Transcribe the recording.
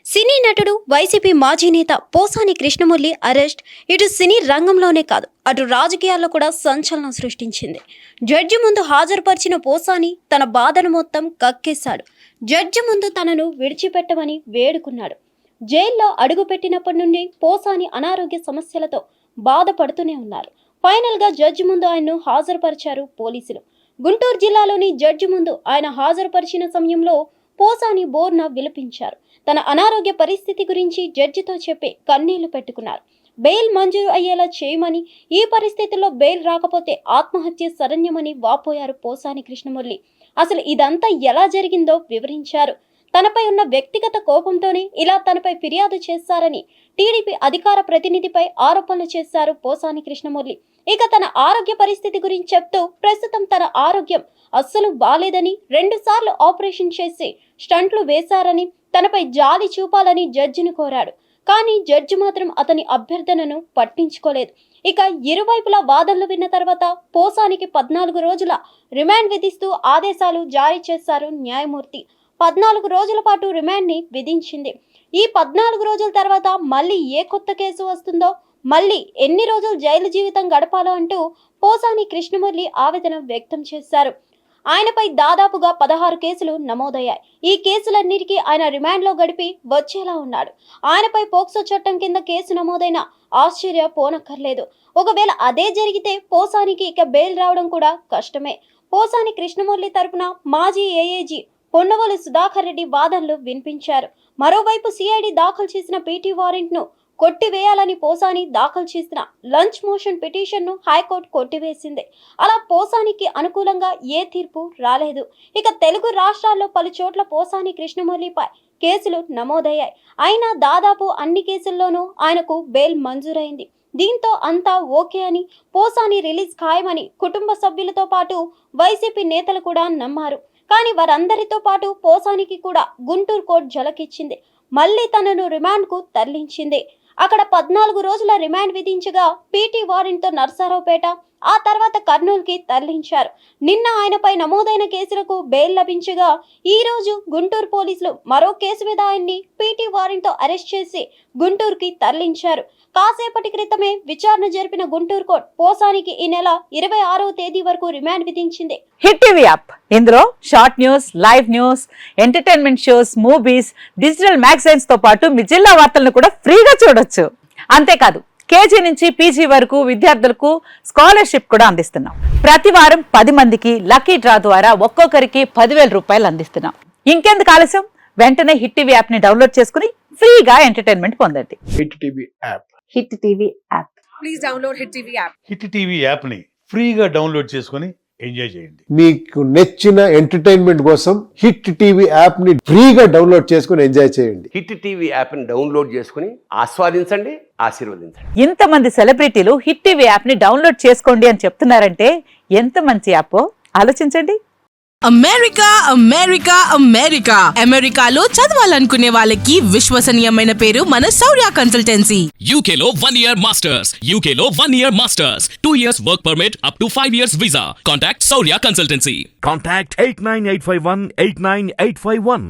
సినీ నటుడు వైసీపీ మాజీ నేత పోసాని కృష్ణమురళి అరెస్ట్ ఇటు సినీ రంగంలోనే కాదు అటు రాజకీయాల్లో కూడా సంచలనం సృష్టించింది. జడ్జి ముందు హాజరుపరిచిన పోసాని తన బాధను మొత్తం కక్కేశాడు. జడ్జి ముందు తనను విడిచిపెట్టమని వేడుకున్నాడు. జైల్లో అడుగుపెట్టినప్పటి నుండి పోసాని అనారోగ్య సమస్యలతో బాధపడుతూనే ఉన్నారు. ఫైనల్గా జడ్జి ముందు ఆయన్ను హాజరుపరిచారు పోలీసులు. గుంటూరు జిల్లాలోని జడ్జి ముందు ఆయన హాజరుపరిచిన సమయంలో పోసాని బోర్న విలపించారు. తన అనారోగ్య పరిస్థితి గురించి జడ్జితో చెప్పి కన్నీళ్లు పెట్టుకున్నారు. బెయిల్ మంజూరు అయ్యేలా చేయమని, ఈ పరిస్థితుల్లో బెయిల్ రాకపోతే ఆత్మహత్య శరణ్యమని వాపోయారు పోసాని కృష్ణమురళి. అసలు ఇదంతా ఎలా జరిగిందో వివరించారు. తనపై ఉన్న వ్యక్తిగత కోపంతోనే ఇలా తనపై ఫిర్యాదు చేశారని టీడీపీ అధికార ప్రతినిధిపై ఆరోపణలు చేశారు పోసాని కృష్ణమురళి. ఇక తన ఆరోగ్య పరిస్థితి గురించి చెప్తూ ప్రస్తుతం తన ఆరోగ్యం అస్సలు బాలేదని, 2 సార్లు ఆపరేషన్ చేసి స్టంట్లు వేశారని, తనపై జాలి చూపాలని జడ్జిని కోరాడు. కానీ జడ్జి మాత్రం అతని అభ్యర్థనను పట్టించుకోలేదు. ఇక ఇరువైపులా వాదనలు విన్న తర్వాత పోసానికి 14 రోజుల రిమాండ్ విధిస్తూ ఆదేశాలు జారీ చేశారు న్యాయమూర్తి. 14 రోజుల పాటు రిమాండ్ని విధించింది. ఈ 14 రోజుల తర్వాత మళ్ళీ ఏ కొత్త కేసు వస్తుందో, మళ్ళీ ఎన్ని రోజులు జైలు జీవితం గడపాలో అంటూ పోసాని కృష్ణమురళి ఆవేదన వ్యక్తం చేశారు. ఆయనపై దాదాపుగా 16 కేసులు నమోదయ్యాయి. ఈ కేసులన్నిటికీ ఆయన రిమాండ్లో గడిపి వచ్చేలా ఉన్నాడు. ఆయనపై పోక్సో చట్టం కింద కేసు నమోదైన ఆశ్చర్యపోనక్కర్లేదు. ఒకవేళ అదే జరిగితే పోసానికి ఇక బెయిల్ రావడం కూడా కష్టమే. పోసాని కృష్ణమురళి తరపున మాజీ ఏఏజీ పొన్నవోలు సుధాకర్ రెడ్డి వాదనలు వినిపించారు. మరోవైపు సిఐడి దాఖలు చేసిన పీటీ వారెంట్ను కొట్టివేయాలని పోసాని దాఖలు చేసిన లంచ్ మోషన్ పిటిషన్ను హైకోర్టు కొట్టివేసింది. అలా పోసానికి అనుకూలంగా ఏ తీర్పు రాలేదు. ఇక తెలుగు రాష్ట్రాల్లో పలు చోట్ల పోసాని కృష్ణమురళిపై కేసులు నమోదయ్యాయి. అయినా దాదాపు అన్ని కేసుల్లోనూ ఆయనకు బెయిల్ మంజూరైంది. దీంతో అంతా ఓకే అని, పోసాని రిలీజ్ ఖాయమని కుటుంబ సభ్యులతో పాటు వైసీపీ నేతలు కూడా నమ్మారు. కానీ వారందరితో పాటు పోసానికి కూడా గుంటూరు కోర్టు జలకిచ్చింది. మళ్ళీ తనను రిమాండ్కు తరలించింది. అక్కడ 14 రోజుల రిమాండ్ విధించగా పీటీ వారెంట్తో నర్సారావుపేట, ఆ తర్వాత కర్నూలుకి తరలించారు. నిన్న ఆయనపై నమోదైన కేసులకు బెయిల్ లభించగా ఈ రోజు గుంటూరు పోలీసులు మరో కేసు మీద ఆయన్ని పీటీ వారెంట్తో అరెస్ట్ చేసి గుంటూరుకి తరలించారు. కాసేపటి క్రితమే విచారణ జరిపిన గుంటూరు కోర్టు పోసానికి ఈ నెల 26వ తేదీ వరకు రిమాండ్ విధించింది. హిట్ టీవీ యాప్, ఇందులో short news, live news, entertainment shows, movies, digital magazines తో పాటు మీ జిల్లా వార్తలను కూడా ఫ్రీగా చూడొచ్చు. అంతేకాదు కేజీ నుంచి పీజీ వరకు విద్యార్థులకు స్కాలర్షిప్ కూడా అందిస్తున్నాం. ప్రతి వారం 10 మందికి లక్కీ డ్రా ద్వారా ఒక్కొక్కరికి 10,000 రూపాయలు అందిస్తున్నాం. ఇంకెందుకు ఆలస్యం, వెంటనే హిట్ టీవీ యాప్ ని డౌన్లోడ్ చేసుకుని ఫ్రీగా ఎంటర్టైన్మెంట్ పొందండి. Hit TV app. Hit TV app. Please download hit TV app. Hit TV app ని ఫ్రీగా డౌన్లోడ్ చేసుకుని ఎంజాయ్ చేయండి. మీకు నచ్చిన ఎంటర్టైన్మెంట్ కోసం హిట్ టీవీ యాప్ ని ఫ్రీగా డౌన్లోడ్ చేసుకుని ఎంజాయ్ చేయండి. హిట్ టీవీ యాప్ ని డౌన్లోడ్ చేసుకుని ఆస్వాదించండి, ఆశీర్వదించండి. ఇంతమంది సెలబ్రిటీలు హిట్ టీవీ యాప్ ని డౌన్లోడ్ చేసుకోండి అని చెప్తున్నారంటే ఎంత మంచి యాప్ ఆలోచించండి. అమెరికా అమెరికా అమెరికా అమెరికాలో చదవాలనుకునే వాళ్ళకి విశ్వసనీయమైన పేరు మన శౌర్య కన్సల్టెన్సీ. UK లో 1 year masters. UK లో 1 year masters. 2 years work permit up to 5 years visa. Contact Saurya Consultancy. Contact 89851 89851.